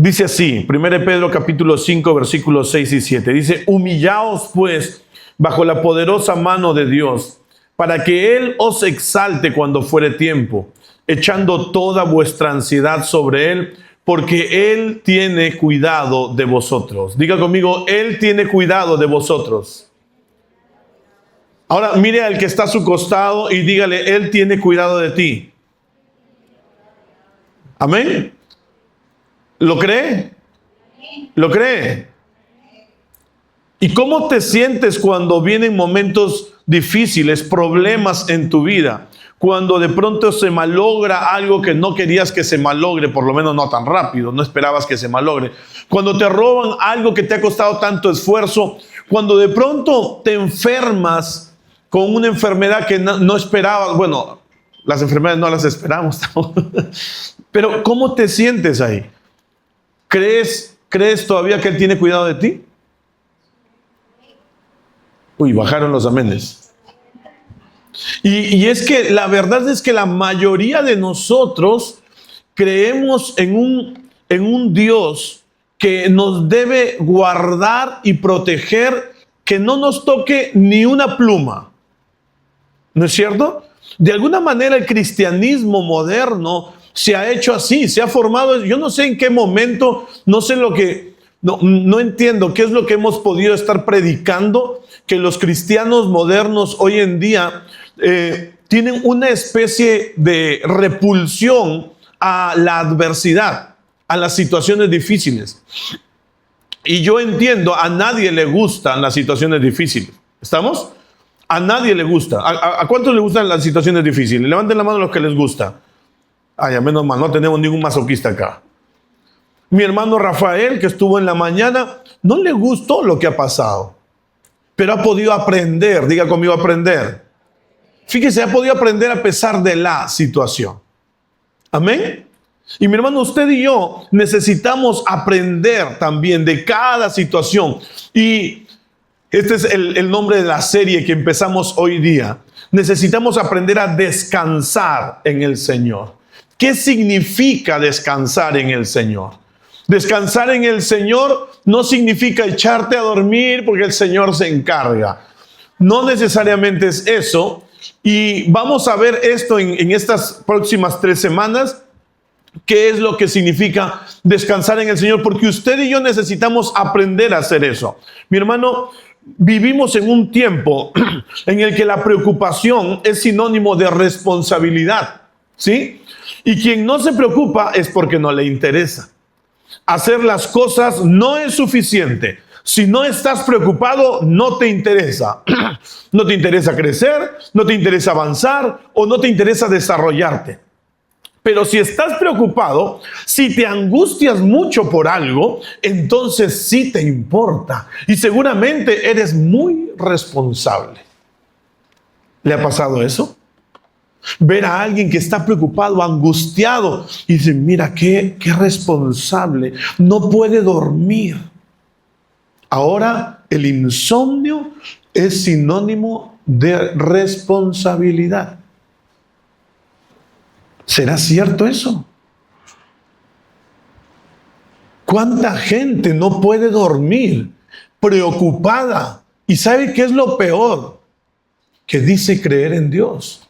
Dice así, 1 Pedro capítulo 5, versículos 6 y 7. Dice, humillaos pues bajo la poderosa mano de Dios, para que Él os exalte cuando fuere tiempo, echando toda vuestra ansiedad sobre Él, porque Él tiene cuidado de vosotros. Diga conmigo, Él tiene cuidado de vosotros. Ahora mire al que está a su costado y dígale, Él tiene cuidado de ti. Amén. ¿Lo cree? ¿Lo cree? ¿Y cómo te sientes cuando vienen momentos difíciles, problemas en tu vida? Cuando de pronto se malogra algo que no querías que se malogre, por lo menos no tan rápido, no esperabas que se malogre. Cuando te roban algo que te ha costado tanto esfuerzo, cuando de pronto te enfermas con una enfermedad que no esperabas. Bueno, las enfermedades no las esperamos, pero ¿cómo te sientes ahí? ¿Crees todavía que Él tiene cuidado de ti? Uy, bajaron los amenes. Y es que la verdad es que la mayoría de nosotros creemos en un Dios que nos debe guardar y proteger, que no nos toque ni una pluma. ¿No es cierto? De alguna manera el cristianismo moderno se ha hecho así, se ha formado. Yo no sé en qué momento, no sé lo que, no entiendo qué es lo que hemos podido estar predicando, que los cristianos modernos hoy en día tienen una especie de repulsión a la adversidad, a las situaciones difíciles. Y yo entiendo, a nadie le gustan las situaciones difíciles. ¿Estamos? A nadie le gusta. ¿A cuántos le gustan las situaciones difíciles? Levanten la mano a los que les gusta. Ay, a menos mal, no tenemos ningún masoquista acá. Mi hermano Rafael, que estuvo en la mañana, no le gustó lo que ha pasado, pero ha podido aprender. Diga conmigo, aprender. Fíjese, ha podido aprender a pesar de la situación. Amén. Y mi hermano, usted y yo necesitamos aprender también de cada situación. Y este es el nombre de la serie que empezamos hoy día. Necesitamos aprender a descansar en el Señor. ¿Qué significa descansar en el Señor? Descansar en el Señor no significa echarte a dormir porque el Señor se encarga. No necesariamente es eso. Y vamos a ver esto en estas próximas 3 semanas. ¿Qué es lo que significa descansar en el Señor? Porque usted y yo necesitamos aprender a hacer eso. Mi hermano, vivimos en un tiempo en el que la preocupación es sinónimo de responsabilidad, ¿sí? Y quien no se preocupa es porque no le interesa. Hacer las cosas no es suficiente. Si no estás preocupado, no te interesa. No te interesa crecer, no te interesa avanzar o no te interesa desarrollarte. Pero si estás preocupado, si te angustias mucho por algo, entonces sí te importa. Y seguramente eres muy responsable. ¿Le ha pasado eso? Ver a alguien que está preocupado, angustiado, y dice, mira, qué responsable, no puede dormir. Ahora, el insomnio es sinónimo de responsabilidad. ¿Será cierto eso? ¿Cuánta gente no puede dormir preocupada? ¿Y sabe qué es lo peor? Que dice creer en Dios.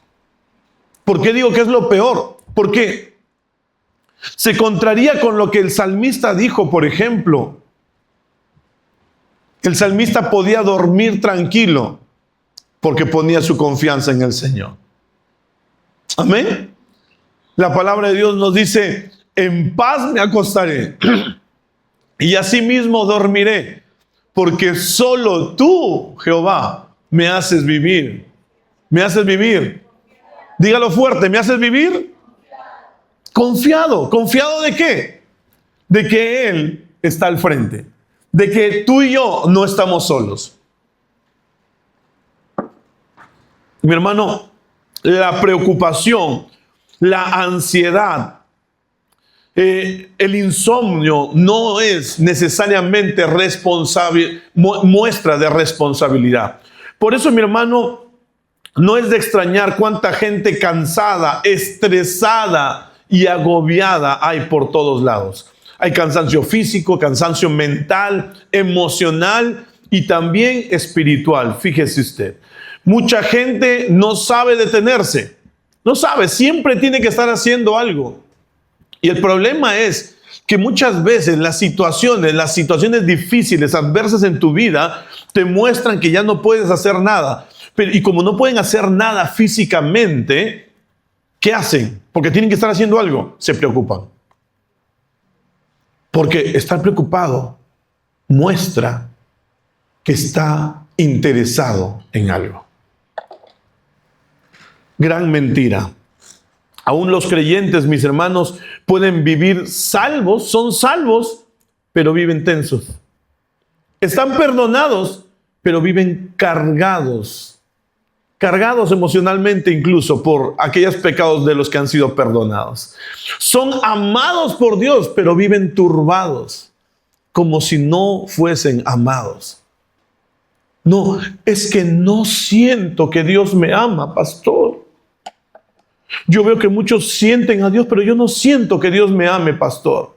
¿Por qué digo que es lo peor? Porque se contraría con lo que el salmista dijo, por ejemplo. El salmista podía dormir tranquilo porque ponía su confianza en el Señor. Amén. La palabra de Dios nos dice, en paz me acostaré y asimismo dormiré, porque solo tú, Jehová, me haces vivir. ¿Me haces vivir? Dígalo fuerte, ¿me haces vivir? Confiado. ¿Confiado de qué? De que Él está al frente. De que tú y yo no estamos solos. Mi hermano, la preocupación, la ansiedad, el insomnio no es necesariamente muestra de responsabilidad. Por eso, mi hermano, no es de extrañar cuánta gente cansada, estresada y agobiada hay por todos lados. Hay cansancio físico, cansancio mental, emocional y también espiritual. Fíjese usted, mucha gente no sabe detenerse, no sabe, siempre tiene que estar haciendo algo. Y el problema es que muchas veces las situaciones difíciles, adversas en tu vida, te muestran que ya no puedes hacer nada. Y como no pueden hacer nada físicamente, ¿qué hacen? Porque tienen que estar haciendo algo, se preocupan. Porque estar preocupado muestra que está interesado en algo. Gran mentira. Aún los creyentes, mis hermanos, pueden vivir salvos, son salvos, pero viven tensos. Están perdonados, pero viven cargados emocionalmente incluso por aquellos pecados de los que han sido perdonados. Son amados por Dios, pero viven turbados, como si no fuesen amados. No, es que no siento que Dios me ama, pastor. Yo veo que muchos sienten a Dios, pero yo no siento que Dios me ame, pastor.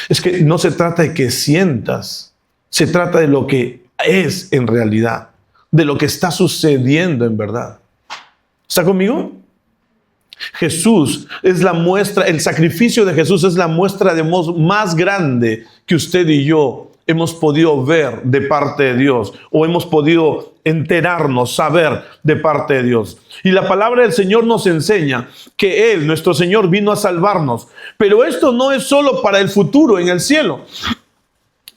Es que no se trata de que sientas, se trata de lo que es en realidad, de lo que está sucediendo en verdad. ¿Está conmigo? Jesús es la muestra, el sacrificio de Jesús es la muestra de amor más grande que usted y yo hemos podido ver de parte de Dios, o hemos podido enterarnos, saber de parte de Dios. Y la palabra del Señor nos enseña que Él, nuestro Señor, vino a salvarnos. Pero esto no es solo para el futuro, en el cielo.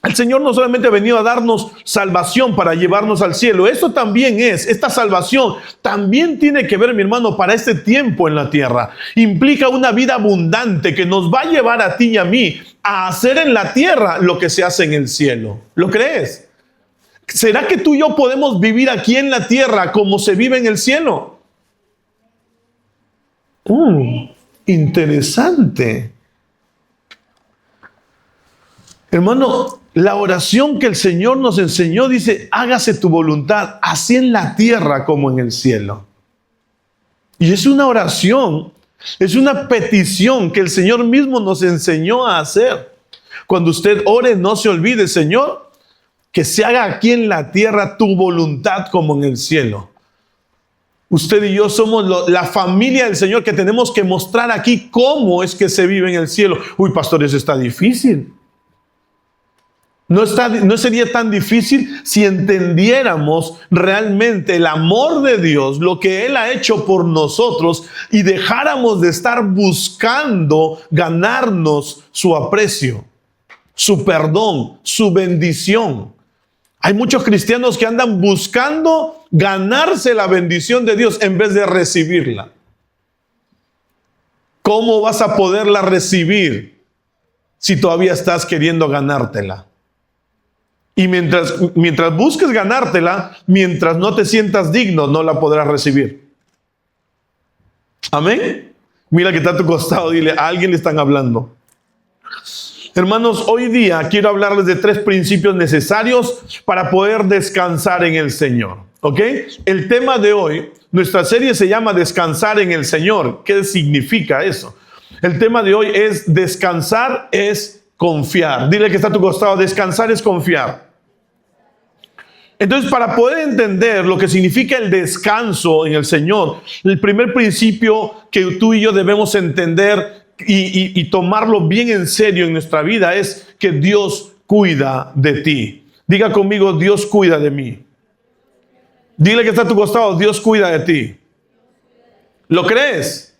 El Señor no solamente ha venido a darnos salvación para llevarnos al cielo. Esto también esta salvación también tiene que ver, mi hermano, para este tiempo en la tierra. Implica una vida abundante que nos va a llevar a ti y a mí a hacer en la tierra lo que se hace en el cielo. ¿Lo crees? ¿Será que tú y yo podemos vivir aquí en la tierra como se vive en el cielo? Interesante. Hermano, la oración que el Señor nos enseñó dice: hágase tu voluntad, así en la tierra como en el cielo. Y es una oración, es una petición que el Señor mismo nos enseñó a hacer. Cuando usted ore, no se olvide: Señor, que se haga aquí en la tierra tu voluntad como en el cielo. Usted y yo somos la familia del Señor, que tenemos que mostrar aquí cómo es que se vive en el cielo. Uy, pastor, eso está difícil. No sería tan difícil si entendiéramos realmente el amor de Dios, lo que Él ha hecho por nosotros, y dejáramos de estar buscando ganarnos su aprecio, su perdón, su bendición. Hay muchos cristianos que andan buscando ganarse la bendición de Dios en vez de recibirla. ¿Cómo vas a poderla recibir si todavía estás queriendo ganártela? Y mientras busques ganártela, mientras no te sientas digno, no la podrás recibir. Amén. Mira que está a tu costado, dile: a alguien le están hablando. Hermanos, hoy día quiero hablarles de 3 principios necesarios para poder descansar en el Señor. ¿Ok? El tema de hoy, nuestra serie se llama Descansar en el Señor. ¿Qué significa eso? El tema de hoy es: descansar es confiar. Dile que está a tu costado: descansar es confiar. Entonces, para poder entender lo que significa el descanso en el Señor, el primer principio que tú y yo debemos entender y tomarlo bien en serio en nuestra vida es que Dios cuida de ti. Diga conmigo: Dios cuida de mí. Dile que está a tu costado: Dios cuida de ti. ¿Lo crees?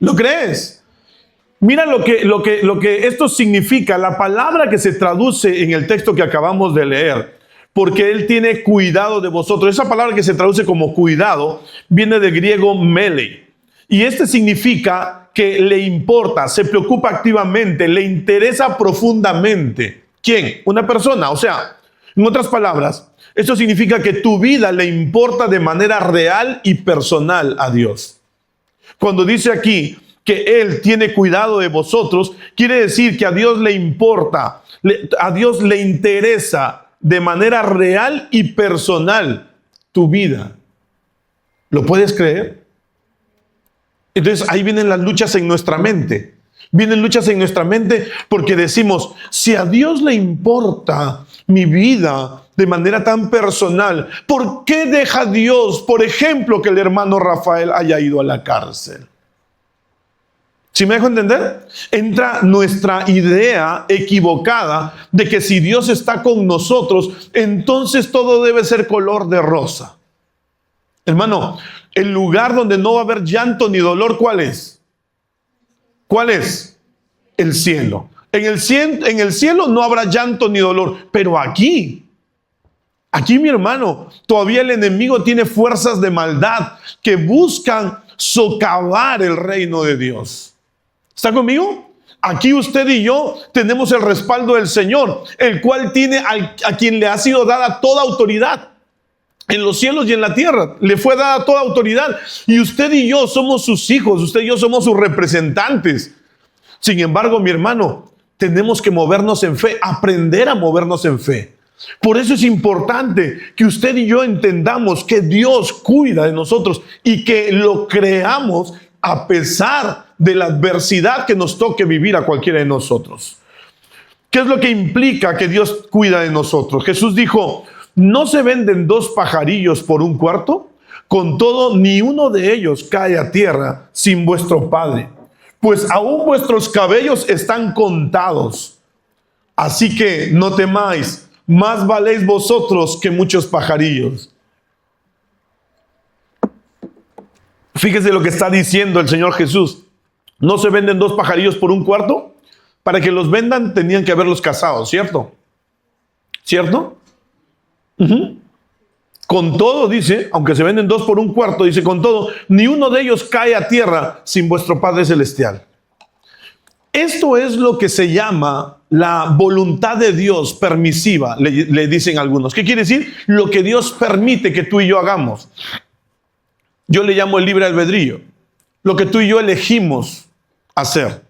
¿Lo crees? Mira lo que esto significa, la palabra que se traduce en el texto que acabamos de leer. Porque Él tiene cuidado de vosotros. Esa palabra que se traduce como cuidado viene del griego melei. Y significa que le importa, se preocupa activamente, le interesa profundamente. ¿Quién? Una persona. O sea, en otras palabras, esto significa que tu vida le importa de manera real y personal a Dios. Cuando dice aquí que Él tiene cuidado de vosotros, quiere decir que a Dios le importa, a Dios le interesa de manera real y personal tu vida. ¿Lo puedes creer? Entonces ahí vienen las luchas en nuestra mente. Vienen luchas en nuestra mente porque decimos, si a Dios le importa mi vida de manera tan personal, ¿por qué deja Dios, por ejemplo, que el hermano Rafael haya ido a la cárcel? ¿Sí me dejo entender? Entra nuestra idea equivocada de que si Dios está con nosotros, entonces todo debe ser color de rosa. Hermano, el lugar donde no va a haber llanto ni dolor, ¿cuál es? ¿Cuál es? El cielo. En el cielo no habrá llanto ni dolor, pero aquí, mi hermano, todavía el enemigo tiene fuerzas de maldad que buscan socavar el reino de Dios. ¿Está conmigo? Aquí usted y yo tenemos el respaldo del Señor, el cual tiene a quien le ha sido dada toda autoridad. En los cielos y en la tierra le fue dada toda autoridad. Y usted y yo somos sus hijos, usted y yo somos sus representantes. Sin embargo, mi hermano, tenemos que movernos en fe, aprender a movernos en fe. Por eso es importante que usted y yo entendamos que Dios cuida de nosotros y que lo creamos a pesar de la adversidad que nos toque vivir a cualquiera de nosotros. ¿Qué es lo que implica que Dios cuida de nosotros? Jesús dijo, ¿no se venden 2 pajarillos por un cuarto? Con todo, ni uno de ellos cae a tierra sin vuestro Padre. Pues aún vuestros cabellos están contados. Así que no temáis, más valéis vosotros que muchos pajarillos. Fíjese lo que está diciendo el Señor Jesús. ¿No se venden 2 pajarillos por un cuarto? Para que los vendan tenían que haberlos cazado, ¿cierto? ¿Cierto? Con todo, dice, aunque se venden 2 por un cuarto, dice, con todo, ni uno de ellos cae a tierra sin vuestro Padre Celestial. Esto es lo que se llama la voluntad de Dios permisiva, le dicen algunos. ¿Qué quiere decir? Lo que Dios permite que tú y yo hagamos. Yo le llamo el libre albedrío. Lo que tú y yo elegimos hacer.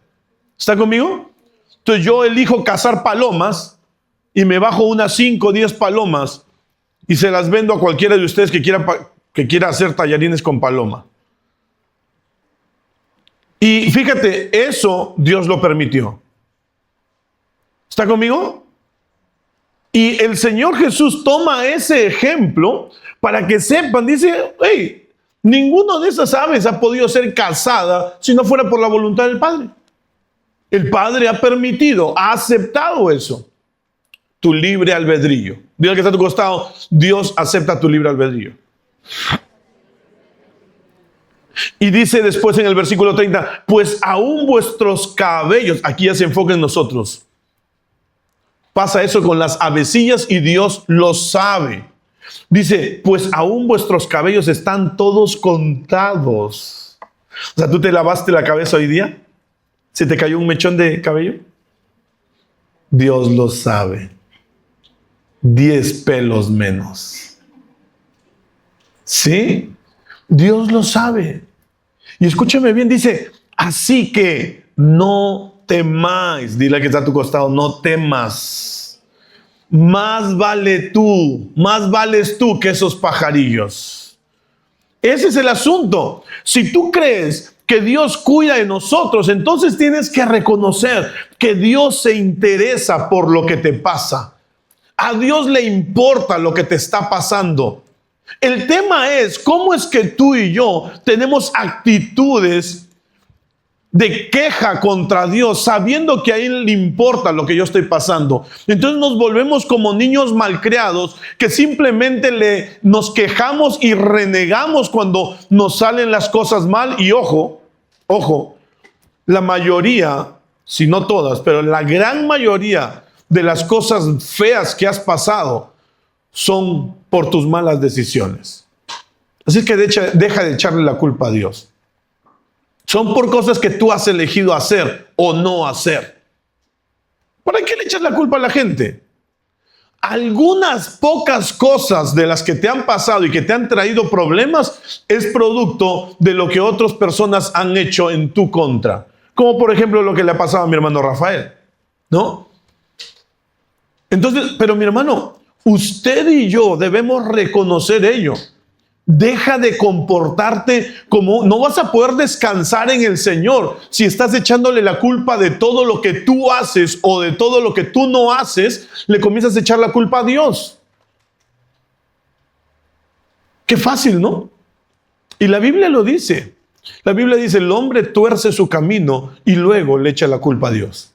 ¿Está conmigo? Entonces yo elijo cazar palomas y me bajo unas 5 o 10 palomas y se las vendo a cualquiera de ustedes que quiera hacer tallarines con paloma. Y fíjate, eso Dios lo permitió. ¿Está conmigo? Y el Señor Jesús toma ese ejemplo para que sepan, dice, hey, ninguno de esas aves ha podido ser cazada si no fuera por la voluntad del Padre. El Padre ha permitido, ha aceptado eso. Tu libre albedrío. Dile al que está a tu costado, Dios acepta tu libre albedrío. Y dice después en el versículo 30, pues aún vuestros cabellos, aquí ya se enfoca en nosotros. Pasa eso con las avecillas y Dios lo sabe. Dice, pues aún vuestros cabellos están todos contados. O sea, ¿tú te lavaste la cabeza hoy día? ¿Se te cayó un mechón de cabello? Dios lo sabe. 10 pelos menos. ¿Sí? Dios lo sabe. Y escúchame bien, dice, así que no temáis. Dile al que está a tu costado, no temas. Más vales tú que esos pajarillos. Ese es el asunto. Si tú crees que Dios cuida de nosotros, entonces tienes que reconocer que Dios se interesa por lo que te pasa. A Dios le importa lo que te está pasando. El tema es cómo es que tú y yo tenemos actitudes de queja contra Dios, sabiendo que a Él le importa lo que yo estoy pasando. Entonces nos volvemos como niños malcriados que simplemente nos quejamos y renegamos cuando nos salen las cosas mal. Y ojo, la mayoría, si no todas, pero la gran mayoría de las cosas feas que has pasado son por tus malas decisiones. Así que deja de echarle la culpa a Dios. Son por cosas que tú has elegido hacer o no hacer. ¿Para qué le echas la culpa a la gente? Algunas pocas cosas de las que te han pasado y que te han traído problemas es producto de lo que otras personas han hecho en tu contra. Como por ejemplo lo que le ha pasado a mi hermano Rafael, ¿no? Entonces, pero mi hermano, usted y yo debemos reconocer ello. Deja de comportarte como, no vas a poder descansar en el Señor si estás echándole la culpa de todo lo que tú haces o de todo lo que tú no haces, le comienzas a echar la culpa a Dios. Qué fácil, ¿no? Y la Biblia lo dice. La Biblia dice, el hombre tuerce su camino y luego le echa la culpa a Dios.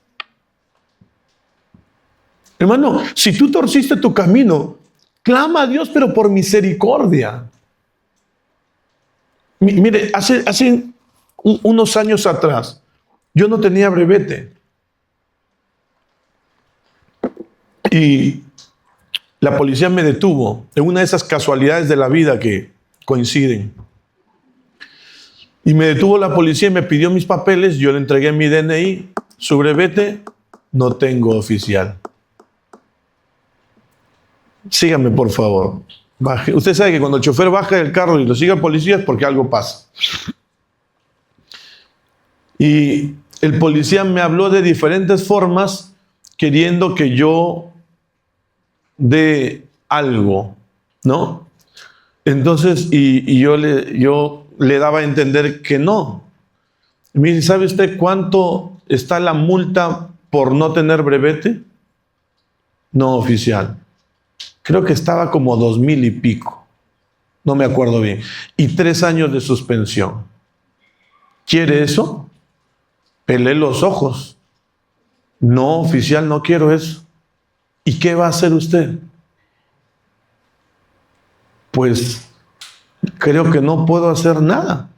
Hermano, si tú torciste tu camino, clama a Dios, pero por misericordia. Mire, hace unos años atrás, yo no tenía brevete. Y la policía me detuvo en una de esas casualidades de la vida que coinciden. Y me detuvo la policía y me pidió mis papeles, yo le entregué mi DNI, su brevete, no tengo oficial. Sígame, por favor. Baje. Usted sabe que cuando el chofer baja del carro y lo sigue el policía es porque algo pasa. Y el policía me habló de diferentes formas queriendo que yo dé algo, ¿no? Entonces, y yo le daba a entender que no. Y me dice, ¿sabe usted cuánto está la multa por no tener brevete? No oficial. Creo que estaba como 2,000 y pico. No me acuerdo bien. Y 3 años de suspensión. ¿Quiere eso? Pelé los ojos. No, oficial, no quiero eso. ¿Y qué va a hacer usted? Pues creo que no puedo hacer nada.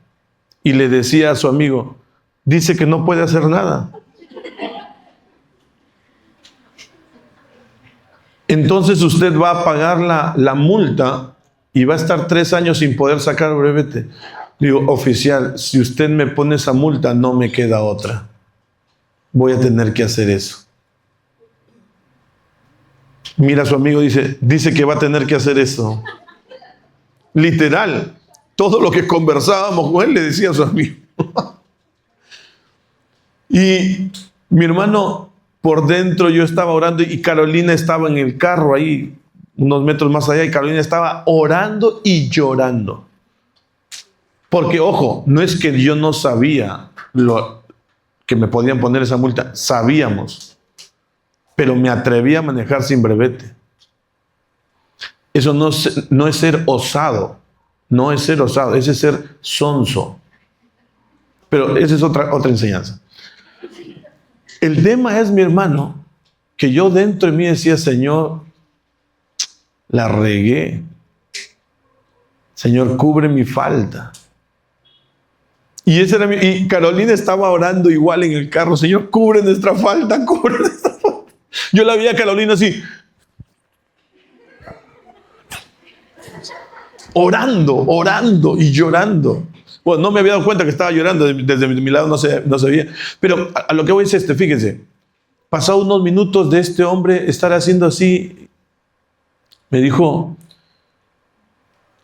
Y le decía a su amigo, dice que no puede hacer nada. Entonces usted va a pagar la multa y va a estar 3 años sin poder sacar brevete. Digo, oficial, si usted me pone esa multa, no me queda otra. Voy a tener que hacer eso. Mira, su amigo dice que va a tener que hacer eso. Literal, todo lo que conversábamos con él le decía a su amigo. Y mi hermano, por dentro yo estaba orando y Carolina estaba en el carro ahí, unos metros más allá, y Carolina estaba orando y llorando. Porque, ojo, no es que yo no sabía que me podían poner esa multa, sabíamos, pero me atreví a manejar sin brevete. Eso no es ser osado, no es ser osado, ese es ser sonso. Pero esa es otra enseñanza. El tema es, mi hermano, que yo dentro de mí decía, Señor, la regué. Señor, cubre mi falta. Y Carolina estaba orando igual en el carro, Señor, cubre nuestra falta, cubre nuestra falta. Yo la vi a Carolina así, orando y llorando. Bueno, no me había dado cuenta que estaba llorando, desde mi lado no se veía. Pero a lo que voy es fíjense, pasados unos minutos de este hombre estar haciendo así, me dijo,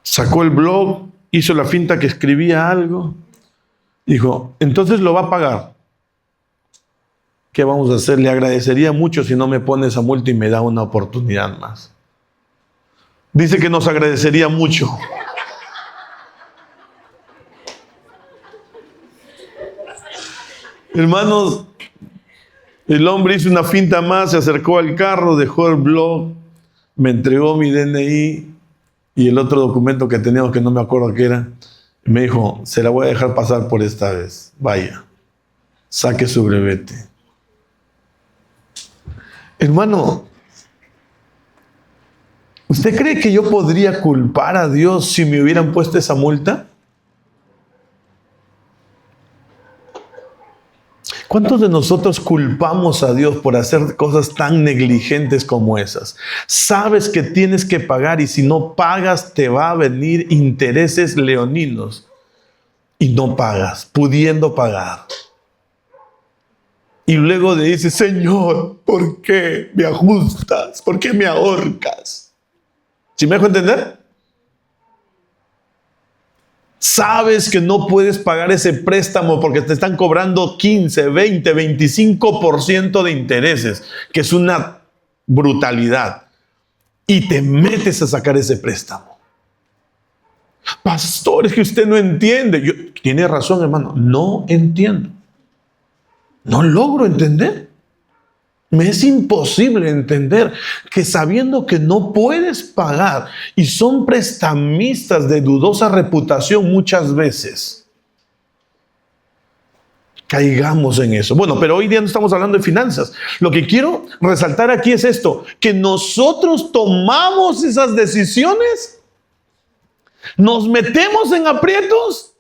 sacó el blog, hizo la finta que escribía algo, dijo, entonces lo va a pagar. ¿Qué vamos a hacer? Le agradecería mucho si no me pone esa multa y me da una oportunidad más. Dice que nos agradecería mucho. Hermanos, el hombre hizo una finta más, se acercó al carro, dejó el blog, me entregó mi DNI y el otro documento que teníamos que no me acuerdo qué era. Me dijo, se la voy a dejar pasar por esta vez. Vaya, saque su brevete. Hermano, ¿usted cree que yo podría culpar a Dios si me hubieran puesto esa multa? ¿Cuántos de nosotros culpamos a Dios por hacer cosas tan negligentes como esas? Sabes que tienes que pagar y si no pagas te va a venir intereses leoninos y no pagas, pudiendo pagar. Y luego le dices, Señor, ¿por qué me ajustas? ¿Por qué me ahorcas? ¿Sí me dejo entender? Sabes que no puedes pagar ese préstamo porque te están cobrando 15, 20, 25% de intereses, que es una brutalidad. Y te metes a sacar ese préstamo. Pastor, es que usted no entiende. Tiene razón, hermano, no entiendo. No logro entender. Me es imposible entender que sabiendo que no puedes pagar y son prestamistas de dudosa reputación muchas veces, caigamos en eso. Bueno, pero hoy día no estamos hablando de finanzas. Lo que quiero resaltar aquí es esto, que nosotros tomamos esas decisiones, nos metemos en aprietos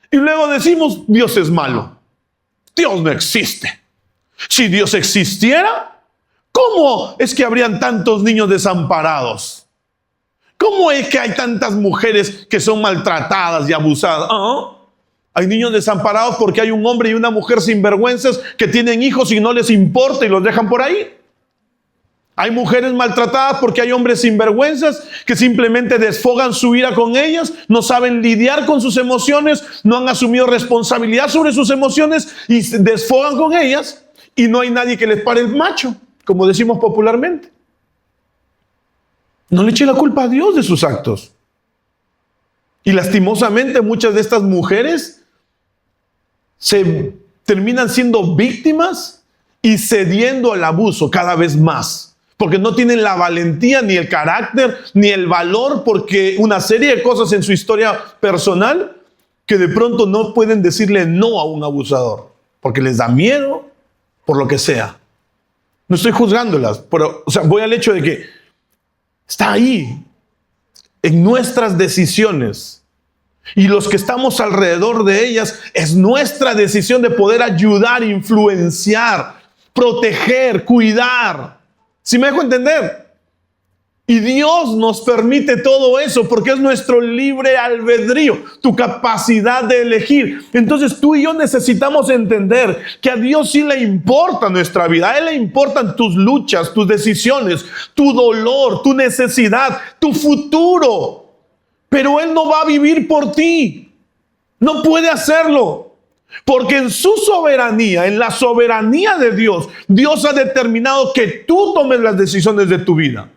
y luego decimos, Dios es malo. Dios no existe. Si Dios existiera, ¿cómo es que habrían tantos niños desamparados? ¿Cómo es que hay tantas mujeres que son maltratadas y abusadas? Hay niños desamparados porque hay un hombre y una mujer sinvergüenzas que tienen hijos y no les importa y los dejan por ahí. Hay mujeres maltratadas porque hay hombres sinvergüenzas que simplemente desfogan su ira con ellas, no saben lidiar con sus emociones, no han asumido responsabilidad sobre sus emociones y se desfogan con ellas. Y no hay nadie que les pare el macho, como decimos popularmente. No le eche la culpa a Dios de sus actos. Y lastimosamente muchas de estas mujeres se terminan siendo víctimas y cediendo al abuso cada vez más. Porque no tienen la valentía, ni el carácter, ni el valor, porque una serie de cosas en su historia personal que de pronto no pueden decirle no a un abusador. Porque les da miedo, por lo que sea. No estoy juzgándolas, pero voy al hecho de que está ahí, en nuestras decisiones. Y los que estamos alrededor de ellas, es nuestra decisión de poder ayudar, influenciar, proteger, cuidar. ¿Sí me dejo entender? Y Dios nos permite todo eso porque es nuestro libre albedrío, tu capacidad de elegir. Entonces tú y yo necesitamos entender que a Dios sí le importa nuestra vida. A Él le importan tus luchas, tus decisiones, tu dolor, tu necesidad, tu futuro. Pero Él no va a vivir por ti. No puede hacerlo. Porque en su soberanía, en la soberanía de Dios, Dios ha determinado que tú tomes las decisiones de tu vida.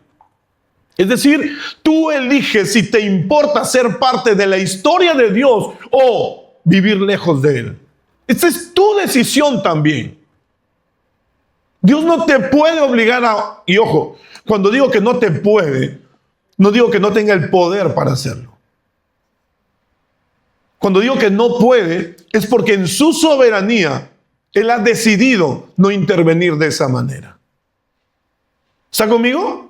Es decir, tú eliges si te importa ser parte de la historia de Dios o vivir lejos de Él. Esa es tu decisión también. Dios no te puede obligar a... Y ojo, cuando digo que no te puede, no digo que no tenga el poder para hacerlo. Cuando digo que no puede, es porque en su soberanía Él ha decidido no intervenir de esa manera. ¿Está conmigo?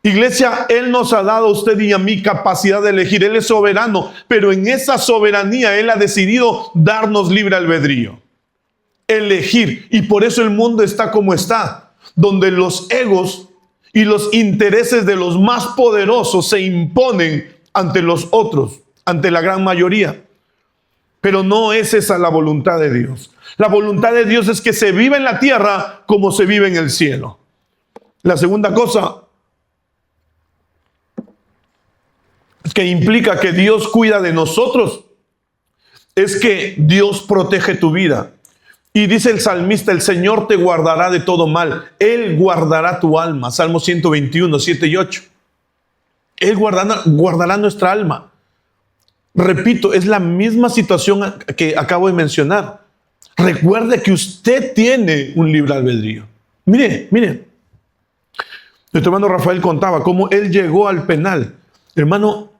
Iglesia, Él nos ha dado a usted y a mí capacidad de elegir. Él es soberano, pero en esa soberanía Él ha decidido darnos libre albedrío. Elegir. Y por eso el mundo está como está, donde los egos y los intereses de los más poderosos se imponen ante los otros, ante la gran mayoría. Pero no es esa la voluntad de Dios. La voluntad de Dios es que se viva en la tierra como se vive en el cielo. La segunda cosa que implica que Dios cuida de nosotros es que Dios protege tu vida. Y dice el salmista, el Señor te guardará de todo mal. Él guardará tu alma. Salmo 121, 7 y 8. Él guardará nuestra alma. Repito, es la misma situación que acabo de mencionar. Recuerde que usted tiene un libre albedrío. Mire. Nuestro hermano Rafael contaba cómo él llegó al penal. Hermano,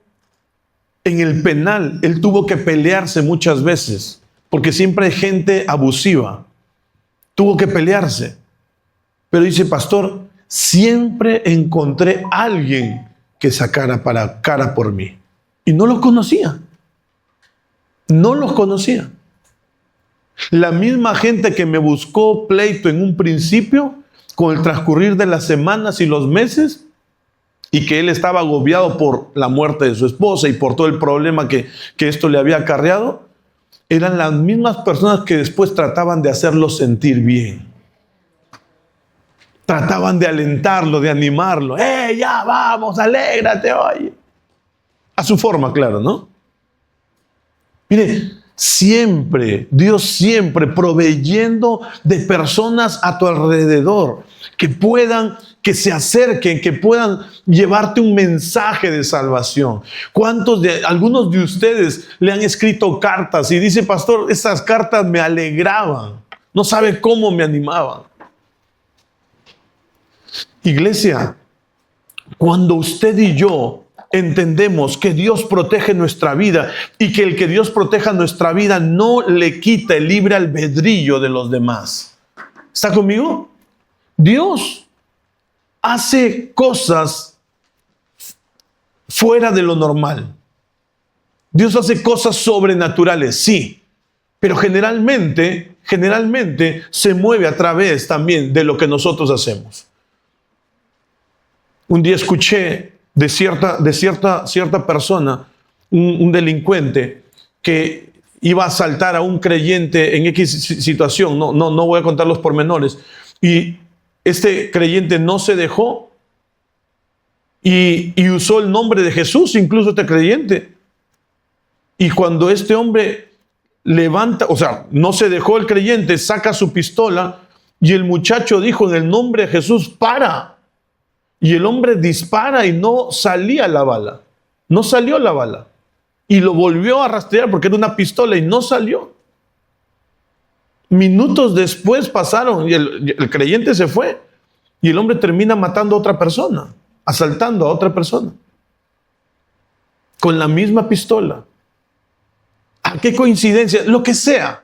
en el penal él tuvo que pelearse muchas veces, porque siempre hay gente abusiva. Tuvo que pelearse. Pero dice, pastor, siempre encontré a alguien que sacara cara por mí. Y no los conocía. No los conocía. La misma gente que me buscó pleito en un principio, con el transcurrir de las semanas y los meses, y que él estaba agobiado por la muerte de su esposa y por todo el problema que esto le había acarreado, eran las mismas personas que después trataban de hacerlo sentir bien. Trataban de alentarlo, de animarlo. Ya vamos, alégrate hoy. A su forma, claro, ¿no? Mire, Dios siempre proveyendo de personas a tu alrededor que puedan que se acerquen, que puedan llevarte un mensaje de salvación. Algunos de ustedes le han escrito cartas y dice, pastor, esas cartas me alegraban. No sabe cómo me animaban. Iglesia, cuando usted y yo entendemos que Dios protege nuestra vida y que el que Dios proteja nuestra vida no le quita el libre albedrío de los demás. ¿Está conmigo? Dios hace cosas fuera de lo normal. Dios hace cosas sobrenaturales, sí, pero generalmente se mueve a través también de lo que nosotros hacemos. Un día escuché de cierta persona, un delincuente que iba a asaltar a un creyente en X situación, no voy a contar los pormenores, y este creyente no se dejó y usó el nombre de Jesús, incluso este creyente. Y cuando este hombre no se dejó el creyente, saca su pistola y el muchacho dijo en el nombre de Jesús, para. Y el hombre dispara y no salía la bala. No salió la bala. Y lo volvió a rastrear porque era una pistola y no salió. Minutos después pasaron y el creyente se fue. Y el hombre termina matando a otra persona, asaltando a otra persona. Con la misma pistola. ¿A qué coincidencia? Lo que sea.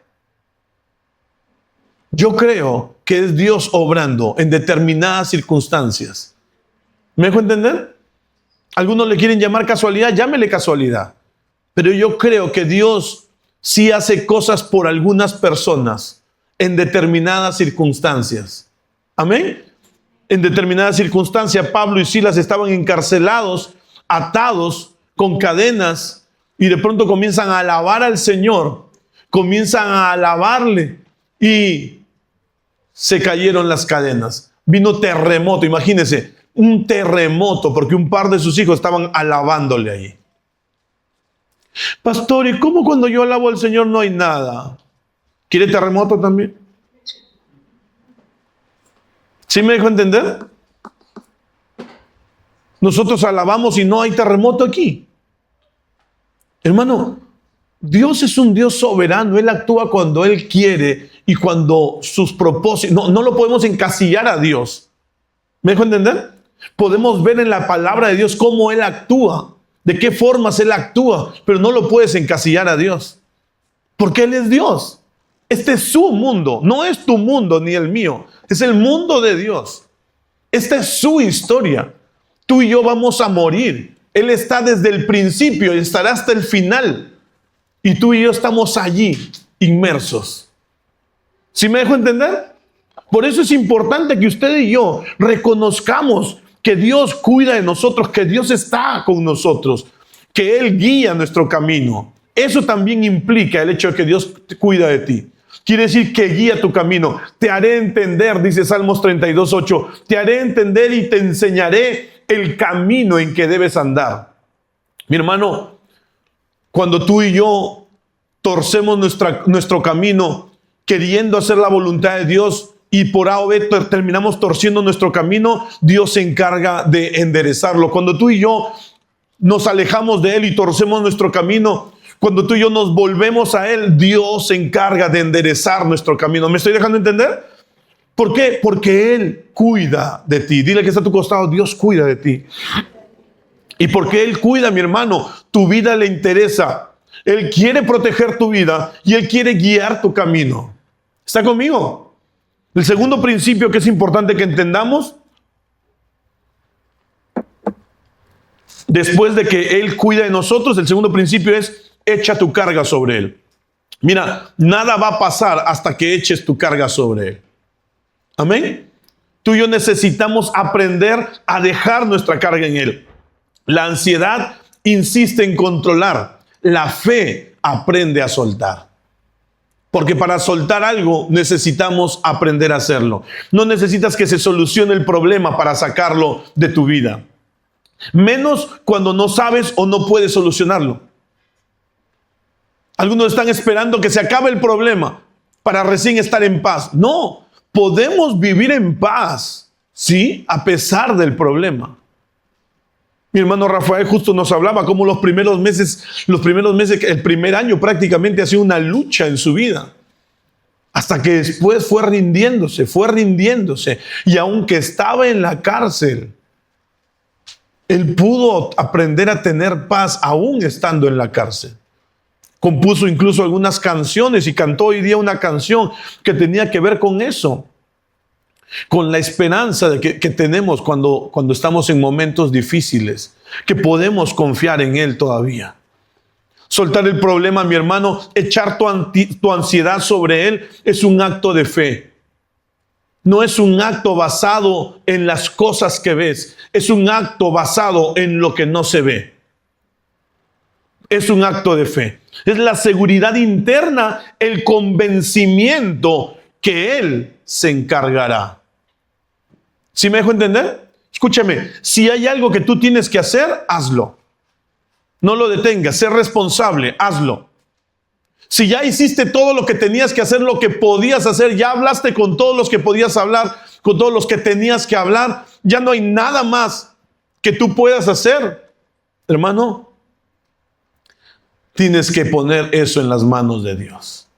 Yo creo que es Dios obrando en determinadas circunstancias. ¿Me dejo entender? Algunos le quieren llamar casualidad, llámele casualidad. Pero yo creo que Dios sí hace cosas por algunas personas en determinadas circunstancias. ¿Amén? En determinadas circunstancias, Pablo y Silas estaban encarcelados, atados, con cadenas, y de pronto comienzan a alabar al Señor, comienzan a alabarle, y se cayeron las cadenas. Vino terremoto, imagínense. Un terremoto, porque un par de sus hijos estaban alabándole ahí. Pastor, ¿y cómo cuando yo alabo al Señor no hay nada? ¿Quiere terremoto también? ¿Sí me dejo entender? Nosotros alabamos y no hay terremoto aquí. Hermano, Dios es un Dios soberano. Él actúa cuando Él quiere y cuando sus propósitos... No lo podemos encasillar a Dios. ¿Me dejo entender? Podemos ver en la palabra de Dios cómo Él actúa, de qué formas Él actúa, pero no lo puedes encasillar a Dios, porque Él es Dios. Este es su mundo, no es tu mundo ni el mío, es el mundo de Dios. Esta es su historia. Tú y yo vamos a morir. Él está desde el principio y estará hasta el final. Y tú y yo estamos allí, inmersos. ¿Sí me dejo entender? Por eso es importante que usted y yo reconozcamos que Dios cuida de nosotros, que Dios está con nosotros, que Él guía nuestro camino. Eso también implica el hecho de que Dios cuida de ti. Quiere decir que guía tu camino. Te haré entender, dice Salmos 32:8, te haré entender y te enseñaré el camino en que debes andar. Mi hermano, cuando tú y yo torcemos nuestro camino queriendo hacer la voluntad de Dios, y por A o B terminamos torciendo nuestro camino, Dios se encarga de enderezarlo. Cuando tú y yo nos alejamos de Él y torcemos nuestro camino, cuando tú y yo nos volvemos a Él, Dios se encarga de enderezar nuestro camino. ¿Me estoy dejando entender? ¿Por qué? Porque Él cuida de ti. Dile que está a tu costado, Dios cuida de ti. Y porque Él cuida, mi hermano, tu vida le interesa. Él quiere proteger tu vida y Él quiere guiar tu camino. ¿Está conmigo? El segundo principio que es importante que entendamos, después de que Él cuida de nosotros, el segundo principio es: echa tu carga sobre Él. Mira, nada va a pasar hasta que eches tu carga sobre Él. Amén. Tú y yo necesitamos aprender a dejar nuestra carga en Él. La ansiedad insiste en controlar. La fe aprende a soltar. Porque para soltar algo necesitamos aprender a hacerlo. No necesitas que se solucione el problema para sacarlo de tu vida. Menos cuando no sabes o no puedes solucionarlo. Algunos están esperando que se acabe el problema para recién estar en paz. No, podemos vivir en paz Sí, a pesar del problema. Mi hermano Rafael justo nos hablaba cómo los primeros meses, el primer año prácticamente ha sido una lucha en su vida. Hasta que después fue rindiéndose. Y aunque estaba en la cárcel, él pudo aprender a tener paz aún estando en la cárcel. Compuso incluso algunas canciones y cantó hoy día una canción que tenía que ver con eso. Con la esperanza de que tenemos cuando estamos en momentos difíciles, que podemos confiar en Él todavía. Soltar el problema, mi hermano, echar tu ansiedad sobre Él es un acto de fe. No es un acto basado en las cosas que ves, es un acto basado en lo que no se ve. Es un acto de fe. Es la seguridad interna, el convencimiento que Él se encargará. ¿Sí me dejo entender? Escúchame, si hay algo que tú tienes que hacer, hazlo. No lo detengas, sé responsable, hazlo. Si ya hiciste todo lo que tenías que hacer, lo que podías hacer, ya hablaste con todos los que podías hablar, con todos los que tenías que hablar, ya no hay nada más que tú puedas hacer. Hermano, tienes que poner eso en las manos de Dios.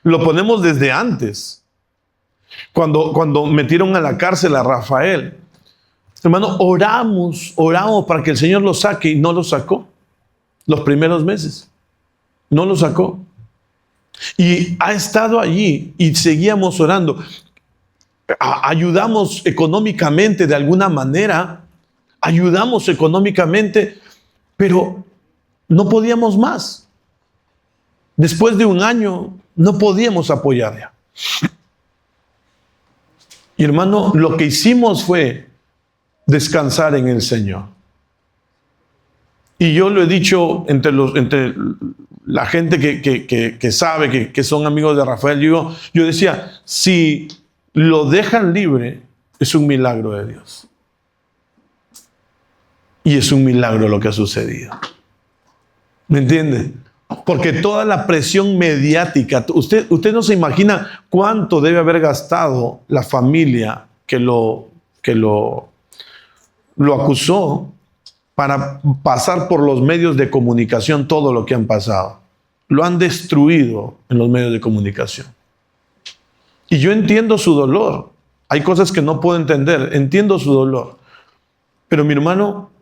Lo ponemos desde antes. Cuando metieron a la cárcel a Rafael, hermano, oramos para que el Señor lo saque y no lo sacó. Los primeros meses, no lo sacó. Y ha estado allí y seguíamos orando. Ayudamos económicamente de alguna manera, pero no podíamos más. Después de un año, no podíamos apoyarla. Y hermano, lo que hicimos fue descansar en el Señor. Y yo lo he dicho entre la gente que sabe que son amigos de Rafael. Yo decía, si lo dejan libre, es un milagro de Dios. Y es un milagro lo que ha sucedido. ¿Me entiende? Porque toda la presión mediática, usted no se imagina cuánto debe haber gastado la familia que lo acusó para pasar por los medios de comunicación todo lo que han pasado. Lo han destruido en los medios de comunicación. Y yo entiendo su dolor. Hay cosas que no puedo entender. Entiendo su dolor. Pero mi hermano,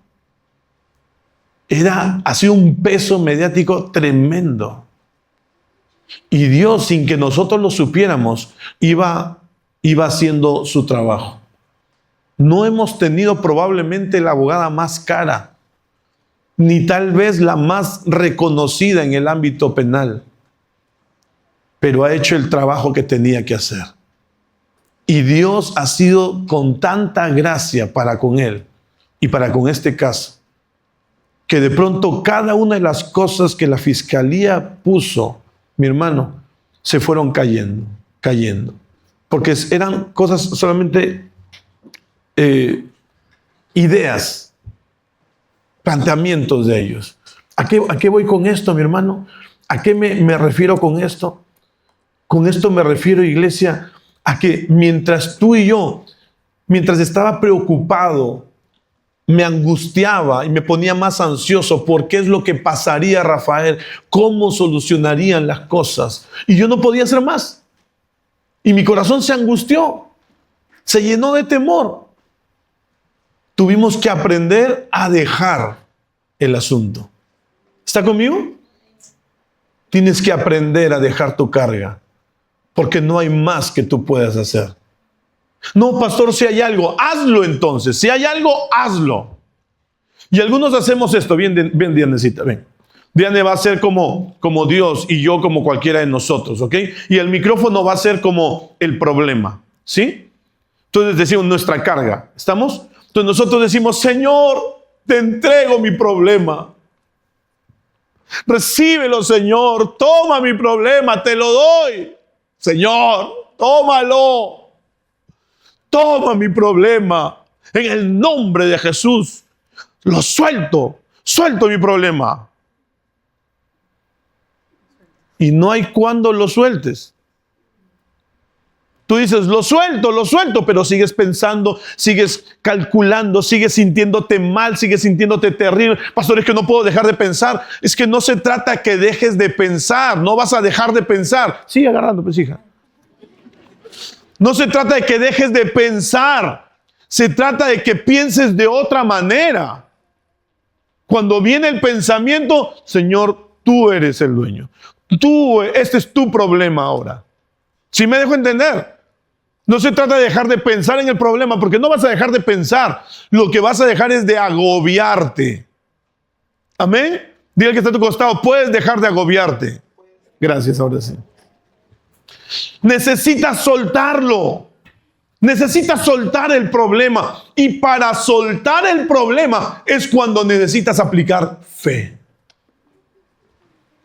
ha sido un peso mediático tremendo. Y Dios, sin que nosotros lo supiéramos, iba haciendo su trabajo. No hemos tenido probablemente la abogada más cara, ni tal vez la más reconocida en el ámbito penal, pero ha hecho el trabajo que tenía que hacer. Y Dios ha sido con tanta gracia para con él y para con este caso, que de pronto cada una de las cosas que la fiscalía puso, mi hermano, se fueron cayendo. Porque eran cosas solamente ideas, planteamientos de ellos. ¿A qué voy con esto, mi hermano? ¿A qué me refiero con esto? Con esto me refiero, iglesia, a que mientras tú y yo, mientras estaba preocupado, me angustiaba y me ponía más ansioso por qué es lo que pasaría, Rafael, cómo solucionarían las cosas. Y yo no podía hacer más. Y mi corazón se angustió, se llenó de temor. Tuvimos que aprender a dejar el asunto. ¿Está conmigo? Tienes que aprender a dejar tu carga, porque no hay más que tú puedas hacer. No, pastor, si hay algo, hazlo entonces. Si hay algo, hazlo. Y algunos hacemos esto. Bien, Dianecita, ven. Diane va a ser como Dios y yo como cualquiera de nosotros, ¿ok? Y el micrófono va a ser como el problema, ¿sí? Entonces decimos nuestra carga, ¿estamos? Entonces nosotros decimos, Señor, te entrego mi problema. Recíbelo, Señor. Toma mi problema, te lo doy. Señor, tómalo. Toma mi problema, en el nombre de Jesús, lo suelto mi problema. Y no hay cuando lo sueltes. Tú dices, lo suelto, pero sigues pensando, sigues calculando, sigues sintiéndote mal, sigues sintiéndote terrible. Pastor, es que no puedo dejar de pensar. Es que no se trata que dejes de pensar, no vas a dejar de pensar. Sigue agarrando, pues, hija. No se trata de que dejes de pensar, se trata de que pienses de otra manera. Cuando viene el pensamiento, Señor, tú eres el dueño. Este es tu problema ahora. ¿Sí me dejo entender? No se trata de dejar de pensar en el problema, porque no vas a dejar de pensar. Lo que vas a dejar es de agobiarte. Amén. Dile al que está a tu costado, puedes dejar de agobiarte. Gracias, ahora sí. Necesitas soltarlo. Necesitas soltar el problema. Y para soltar el problema es cuando necesitas aplicar fe.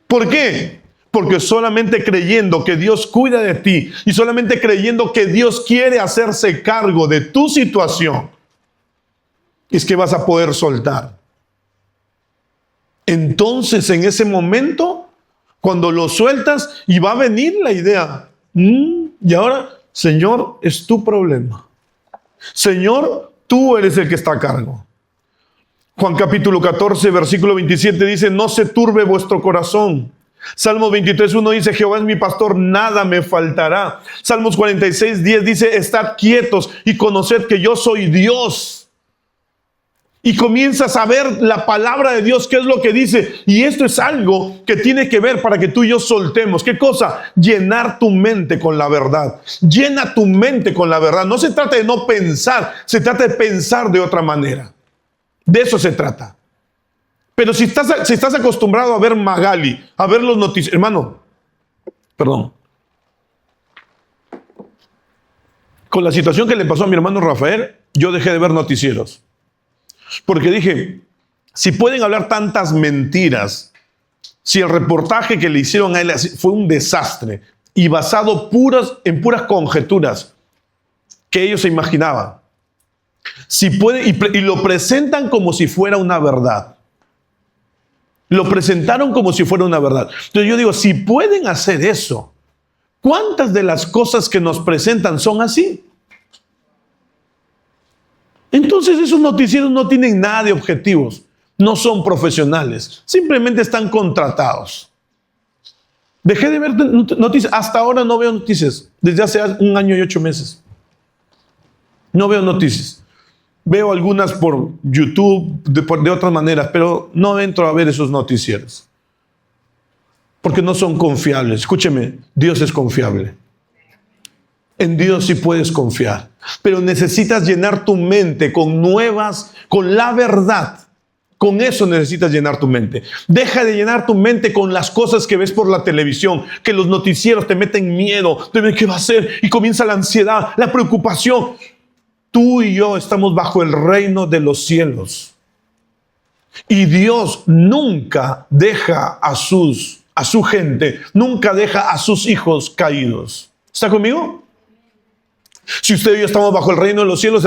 ¿Por qué? Porque solamente creyendo que Dios cuida de ti y solamente creyendo que Dios quiere hacerse cargo de tu situación, es que vas a poder soltar. Entonces, en ese momento, cuando lo sueltas, y va a venir la idea, y ahora, Señor, es tu problema. Señor, tú eres el que está a cargo. Juan capítulo 14, versículo 27 dice, no se turbe vuestro corazón. Salmos 23:1 dice, Jehová es mi pastor, nada me faltará. Salmos 46:10 dice, estad quietos y conoced que yo soy Dios. Y comienzas a ver la palabra de Dios, qué es lo que dice. Y esto es algo que tiene que ver para que tú y yo soltemos. ¿Qué cosa? Llenar tu mente con la verdad. Llena tu mente con la verdad. No se trata de no pensar, se trata de pensar de otra manera. De eso se trata. Pero si estás acostumbrado a ver Magali, a ver los noticiarios, hermano, perdón. Con la situación que le pasó a mi hermano Rafael, yo dejé de ver noticieros. Porque dije, si pueden hablar tantas mentiras, si el reportaje que le hicieron a él fue un desastre y basado en puras conjeturas que ellos se imaginaban, si pueden, y lo presentan como si fuera una verdad. Lo presentaron como si fuera una verdad. Entonces yo digo, si pueden hacer eso, ¿cuántas de las cosas que nos presentan son así? Entonces esos noticieros no tienen nada de objetivos, no son profesionales, simplemente están contratados. Dejé de ver noticias, hasta ahora no veo noticias, desde hace 1 año y 8 meses. No veo noticias. Veo algunas por YouTube, de otras maneras, pero no entro a ver esos noticieros. Porque no son confiables. Escúcheme, Dios es confiable. En Dios sí puedes confiar. Pero necesitas llenar tu mente con la verdad. Con eso necesitas llenar tu mente. Deja de llenar tu mente con las cosas que ves por la televisión, que los noticieros te meten miedo. Te ven qué va a hacer y comienza la ansiedad, la preocupación. Tú y yo estamos bajo el reino de los cielos. Y Dios nunca deja a su gente, nunca deja a sus hijos caídos. ¿Está conmigo? Si usted y yo estamos bajo el reino de los cielos,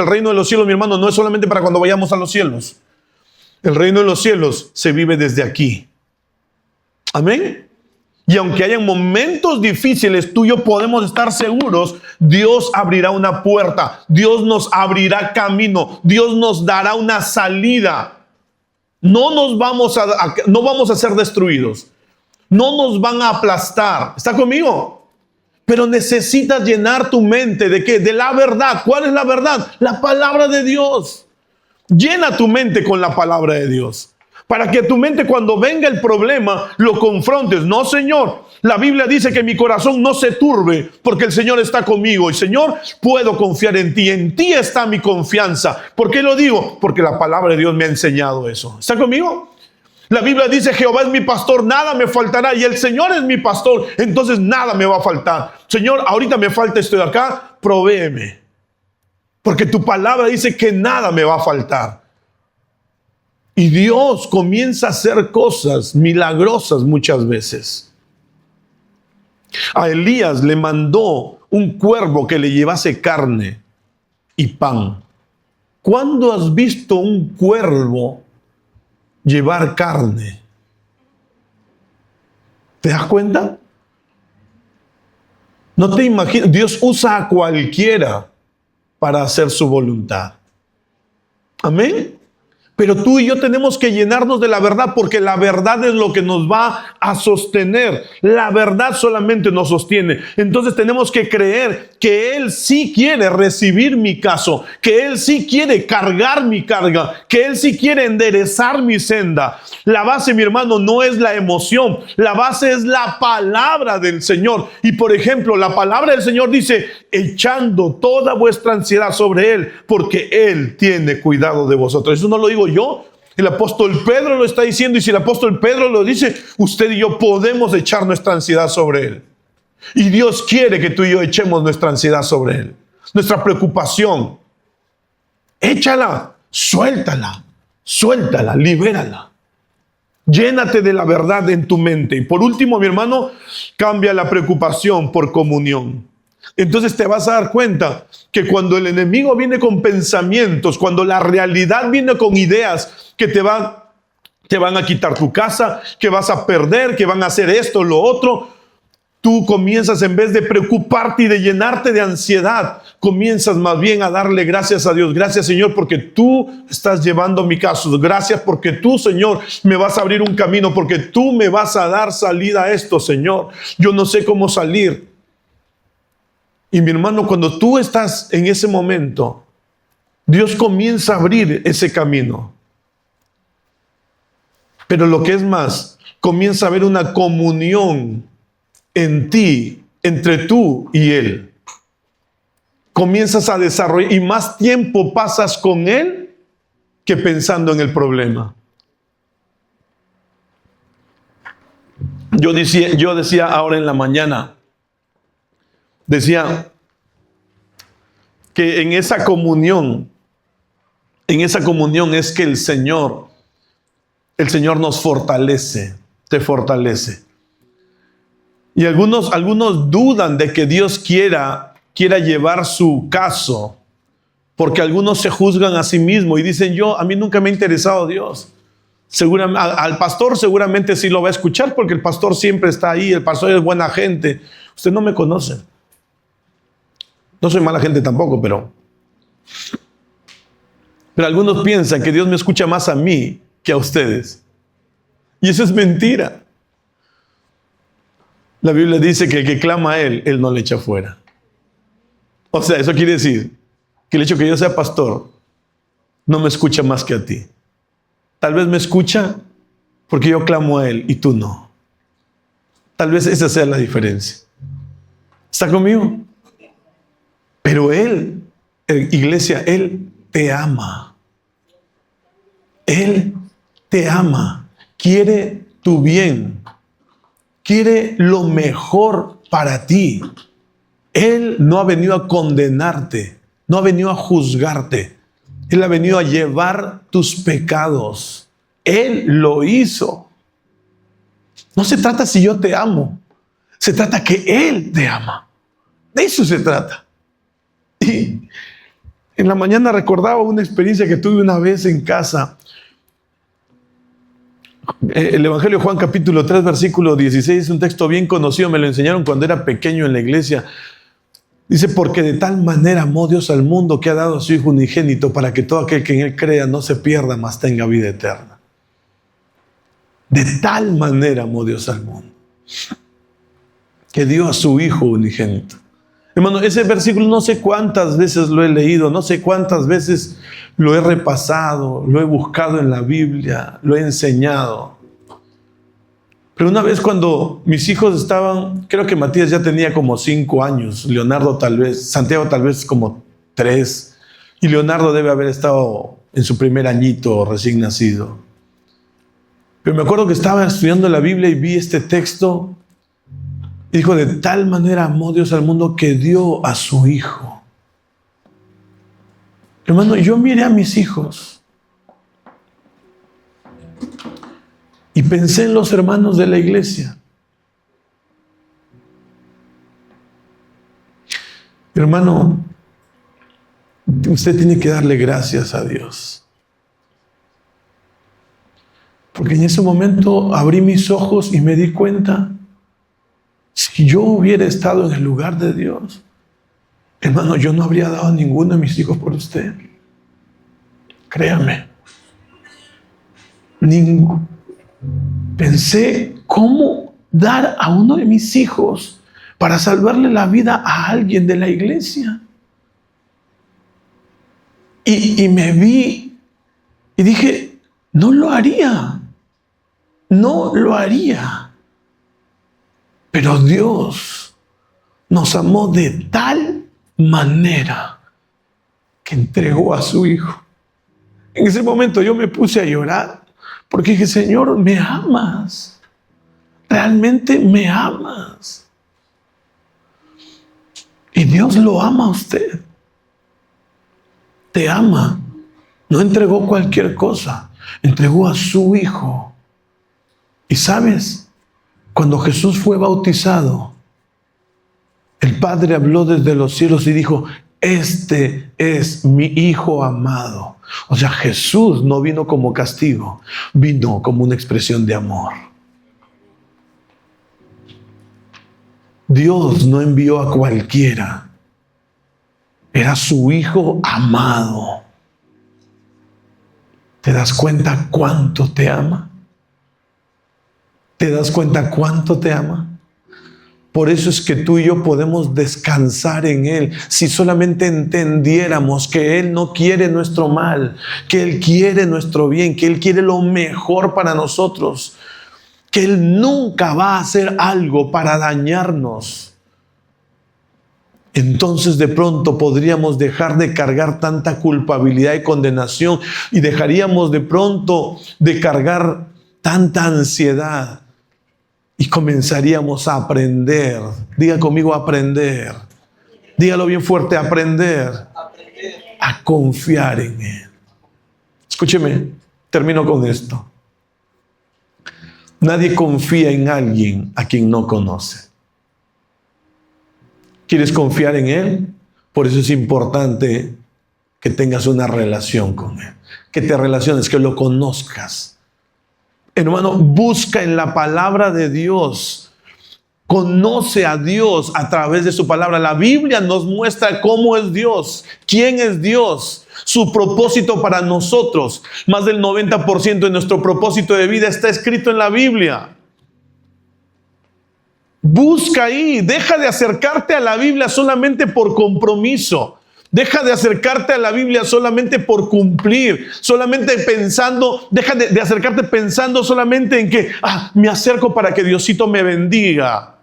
mi hermano, no es solamente para cuando vayamos a los cielos. El reino de los cielos se vive desde aquí. Amén. Y aunque hayan momentos difíciles, tú y yo podemos estar seguros, Dios abrirá una puerta, Dios nos abrirá camino, Dios nos dará una salida. No vamos a ser destruidos, no nos van a aplastar. ¿Está conmigo? Pero necesitas llenar tu mente ¿de qué? De la verdad. ¿Cuál es la verdad? La palabra de Dios. Llena tu mente con la palabra de Dios. Para que tu mente cuando venga el problema lo confrontes. No, Señor, la Biblia dice que mi corazón no se turbe porque el Señor está conmigo. Y Señor, puedo confiar en ti. En ti está mi confianza. ¿Por qué lo digo? Porque la palabra de Dios me ha enseñado eso. ¿Está conmigo? La Biblia dice, Jehová es mi pastor, nada me faltará. Y el Señor es mi pastor, entonces nada me va a faltar. Señor, ahorita me falta esto de acá, provéeme. Porque tu palabra dice que nada me va a faltar. Y Dios comienza a hacer cosas milagrosas muchas veces. A Elías le mandó un cuervo que le llevase carne y pan. ¿Cuándo has visto un cuervo llevar carne? ¿Te das cuenta? No te imaginas, Dios usa a cualquiera para hacer su voluntad. Amén. Pero tú y yo tenemos que llenarnos de la verdad, porque la verdad es lo que nos va a sostener. La verdad solamente nos sostiene. Entonces tenemos que creer que Él sí quiere recibir mi caso, que Él sí quiere cargar mi carga, que Él sí quiere enderezar mi senda. La base, mi hermano, no es la emoción. La base es la palabra del Señor. Y por ejemplo, la palabra del Señor dice, echando toda vuestra ansiedad sobre Él, porque Él tiene cuidado de vosotros. Eso no lo digo yo, el apóstol Pedro lo está diciendo, y si el apóstol Pedro lo dice, usted y yo podemos echar nuestra ansiedad sobre Él. Y Dios quiere que tú y yo echemos nuestra ansiedad sobre Él, nuestra preocupación. Échala, suéltala, libérala. Llénate de la verdad en tu mente. Y por último, mi hermano, cambia la preocupación por comunión. Entonces te vas a dar cuenta que cuando el enemigo viene con pensamientos, cuando la realidad viene con ideas que te van a quitar tu casa, que vas a perder, que van a hacer esto, lo otro, tú comienzas, en vez de preocuparte y de llenarte de ansiedad, comienzas más bien a darle gracias a Dios. Gracias, Señor, porque tú estás llevando mi caso. Gracias porque tú, Señor, me vas a abrir un camino, porque tú me vas a dar salida a esto, Señor. Yo no sé cómo salir. Y mi hermano, cuando tú estás en ese momento, Dios comienza a abrir ese camino. Pero lo que es más, comienza a haber una comunión en ti, entre tú y Él. Comienzas a desarrollar, y más tiempo pasas con Él que pensando en el problema. Yo decía ahora en la mañana, decía que en esa comunión es que el Señor nos fortalece, te fortalece. Y algunos dudan de que Dios quiera llevar su caso, porque algunos se juzgan a sí mismos y dicen, a mí nunca me ha interesado Dios. Seguramente, al pastor seguramente sí lo va a escuchar, porque el pastor siempre está ahí, el pastor es buena gente. Usted no me conoce. No soy mala gente tampoco, pero algunos piensan que Dios me escucha más a mí que a ustedes. Y eso es mentira. La Biblia dice que el que clama a Él no le echa fuera. O sea, eso quiere decir que el hecho que yo sea pastor no me escucha más que a ti. Tal vez me escucha porque yo clamo a Él y tú no. Tal vez esa sea la diferencia. ¿Está conmigo? Pero Él, iglesia, Él te ama. Él te ama. Quiere tu bien. Quiere lo mejor para ti. Él no ha venido a condenarte. No ha venido a juzgarte. Él ha venido a llevar tus pecados. Él lo hizo. No se trata si yo te amo. Se trata que Él te ama. De eso se trata. Y en la mañana recordaba una experiencia que tuve una vez en casa. El Evangelio de Juan capítulo 3 versículo 16 es un texto bien conocido, me lo enseñaron cuando era pequeño en la iglesia. Dice, porque de tal manera amó Dios al mundo que ha dado a su Hijo unigénito para que todo aquel que en Él crea no se pierda, mas tenga vida eterna. De tal manera amó Dios al mundo que dio a su Hijo unigénito. Hermano, ese versículo no sé cuántas veces lo he leído, no sé cuántas veces lo he repasado, lo he buscado en la Biblia, lo he enseñado. Pero una vez cuando mis hijos estaban, creo que Matías ya tenía como 5 años, Leonardo tal vez, Santiago tal vez como 3, y Leonardo debe haber estado en su primer añito recién nacido. Pero me acuerdo que estaba estudiando la Biblia y vi este texto. Y dijo, de tal manera amó Dios al mundo que dio a su Hijo. Hermano, yo miré a mis hijos y pensé en los hermanos de la iglesia. Hermano, usted tiene que darle gracias a Dios. Porque en ese momento abrí mis ojos y me di cuenta Si yo hubiera estado en el lugar de Dios, hermano, yo no habría dado a ninguno de mis hijos por usted. Créame. Pensé cómo dar a uno de mis hijos para salvarle la vida a alguien de la iglesia. Y me vi y dije, no lo haría. No lo haría. Pero Dios nos amó de tal manera que entregó a su Hijo. En ese momento yo me puse a llorar porque dije, Señor, me amas. Realmente me amas. Y Dios lo ama a usted. Te ama. No entregó cualquier cosa. Entregó a su Hijo. Y sabes, cuando Jesús fue bautizado, el Padre habló desde los cielos y dijo, este es mi Hijo amado. O sea, Jesús no vino como castigo, vino como una expresión de amor. Dios no envió a cualquiera. Era su Hijo amado. ¿Te das cuenta cuánto te ama? ¿Te das cuenta cuánto te ama? Por eso es que tú y yo podemos descansar en Él. Si solamente entendiéramos que Él no quiere nuestro mal, que Él quiere nuestro bien, que Él quiere lo mejor para nosotros, que Él nunca va a hacer algo para dañarnos. Entonces de pronto podríamos dejar de cargar tanta culpabilidad y condenación y dejaríamos de pronto de cargar tanta ansiedad. Y comenzaríamos a aprender. Diga conmigo, aprender. Dígalo bien fuerte, aprender. A confiar en Él. Escúcheme, termino con esto. Nadie confía en alguien a quien no conoce. ¿Quieres confiar en Él? Por eso es importante que tengas una relación con Él. Que te relaciones, que lo conozcas. Hermano, busca en la palabra de Dios. Conoce a Dios a través de su palabra. La Biblia nos muestra cómo es Dios, quién es Dios, su propósito para nosotros. Más del 90% de nuestro propósito de vida está escrito en la Biblia. Busca ahí. Deja de acercarte a la Biblia solamente por compromiso. Deja de acercarte a la Biblia solamente por cumplir, solamente pensando, deja de acercarte pensando solamente en que, me acerco para que Diosito me bendiga.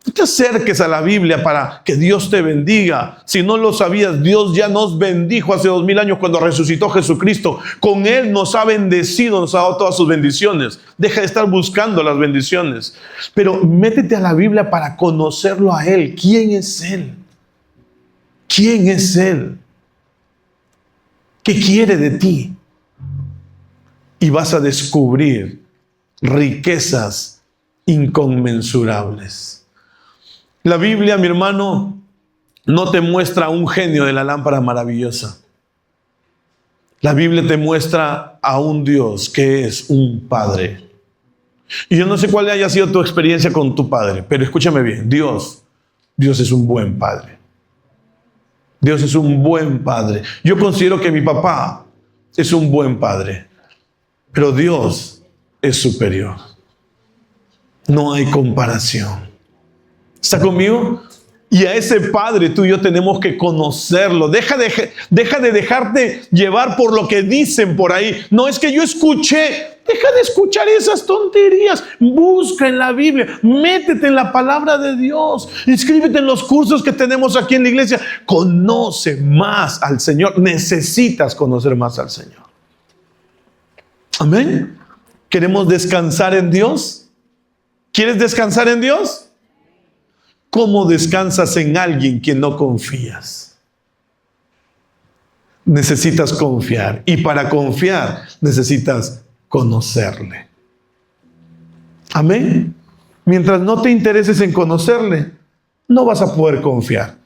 No te acerques a la Biblia para que Dios te bendiga. Si no lo sabías, Dios ya nos bendijo hace 2000 años cuando resucitó Jesucristo. Con Él nos ha bendecido, nos ha dado todas sus bendiciones. Deja de estar buscando las bendiciones. Pero métete a la Biblia para conocerlo a Él. ¿Quién es Él? ¿Quién es Él? ¿Qué quiere de ti? Y vas a descubrir riquezas inconmensurables. La Biblia, mi hermano, no te muestra a un genio de la lámpara maravillosa. La Biblia te muestra a un Dios que es un Padre. Y yo no sé cuál haya sido tu experiencia con tu Padre, pero escúchame bien, Dios es un buen Padre. Dios es un buen Padre. Yo considero que mi papá es un buen padre, pero Dios es superior. No hay comparación. ¿Está conmigo? Y a ese Padre tú y yo tenemos que conocerlo. Deja de dejarte llevar por lo que dicen por ahí. No, es que yo escuché. Deja de escuchar esas tonterías. Busca en la Biblia. Métete en la palabra de Dios. Inscríbete en los cursos que tenemos aquí en la iglesia. Conoce más al Señor. Necesitas conocer más al Señor. Amén. ¿Queremos descansar en Dios? ¿Quieres descansar en Dios? ¿Cómo descansas en alguien que no confías? Necesitas confiar. Y para confiar necesitas conocerle. Amén. Mientras no te intereses en conocerle, no vas a poder confiar.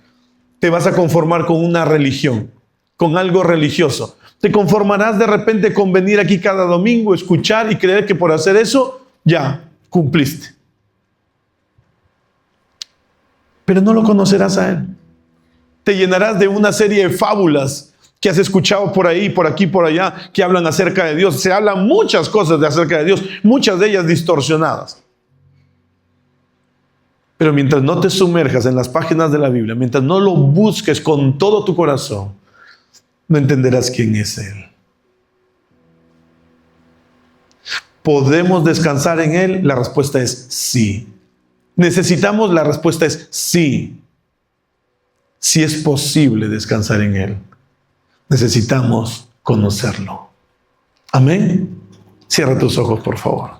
Te vas a conformar con una religión, con algo religioso. Te conformarás de repente con venir aquí cada domingo, escuchar y creer que por hacer eso, ya cumpliste. pero no lo conocerás a Él. Te llenarás de una serie de fábulas que has escuchado por ahí, por aquí, por allá, que hablan acerca de Dios. Se hablan muchas cosas acerca de Dios, muchas de ellas distorsionadas. Pero mientras no te sumerjas en las páginas de la Biblia, mientras no lo busques con todo tu corazón, no entenderás quién es Él. ¿Podemos descansar en Él? La respuesta es sí. ¿Necesitamos? La respuesta es sí. Si es posible descansar en Él, necesitamos conocerlo. Amén. Cierra tus ojos, por favor.